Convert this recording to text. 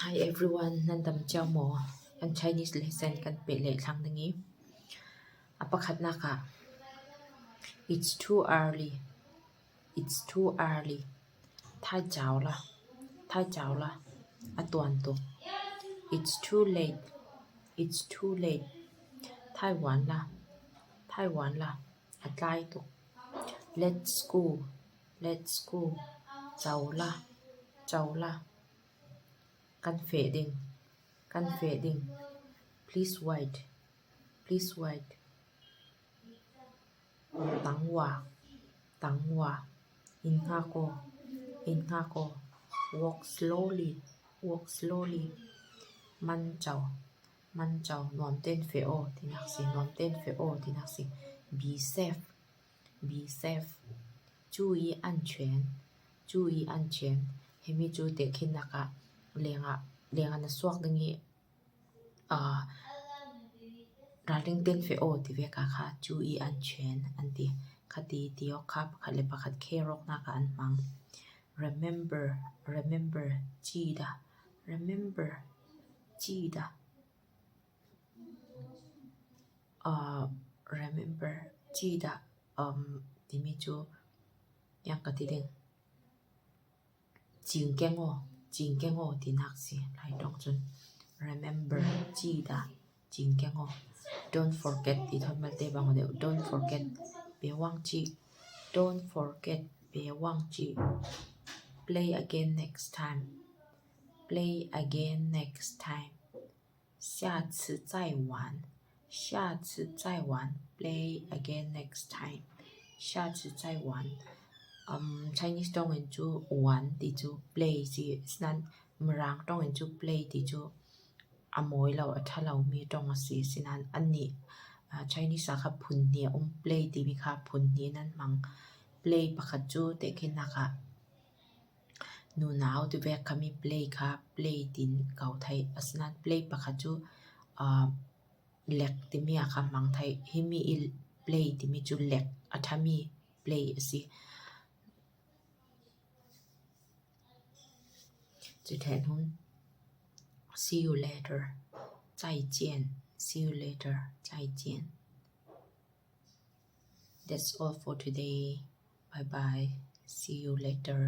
Hi everyone นั่นตำเจ้าหมอกัน Chinese lesson กันเปเลครั้งนึงนี้อปคัดนะคะ It's too early It's too early 太早了太早了อตวนตุ It's too late It's too late 太晚了太晚了อใกล้ตุ Let's go Let's go 走了走了กัน fading Please wait Please wait 等我 in hago walk slowly มันเจ้านวมเต้นเฟโอที่นักสินวมเต้นเฟโอที่นักสิ be safe 注意安全ให้มีจูเตคินนะคะเลียงอันสวกดึงนี้ราลิงเต้นเฟโอที่เวกาค่ะ注意安全อันที่คดีที่ยกครับคัดเลปคัดเครกนะคะอันมัง remember จีดา remember ที่มีจูยังกะที่เด้งจิงแกงโอที่นักสิหลายดอกจน remember จีดาจิงแกงโอ don't forget ที่ทำมาเตบางเดียว don't forget เบวังจี don't forget เบวังจี play again next time 下次再玩 play again next time 下次再玩Chinese ต้องเป็นจูวันที่จู play สินั้นมรางต้องเป็นจู play ที่จูอโมยเราถ้าเรามีต้องสิสินั้นอันนี้Chinese ค่ะพุนเนี่ยplay ที่มีค่ะพุนนี้นั้นมัง play ปะคะจูแต่คินนะคะหนูหนาวที่แวกค่ะมี play ค่ะ play ดินเก่าไทยอัสนั้น play ปะคะจูเล็กที่มีค่ะมังไทยให้มี play ที่มีจูเล็กถ้ามี play สิจะแทนหุ้น see you later 再见 see you later 再见 That's all for today bye bye see you later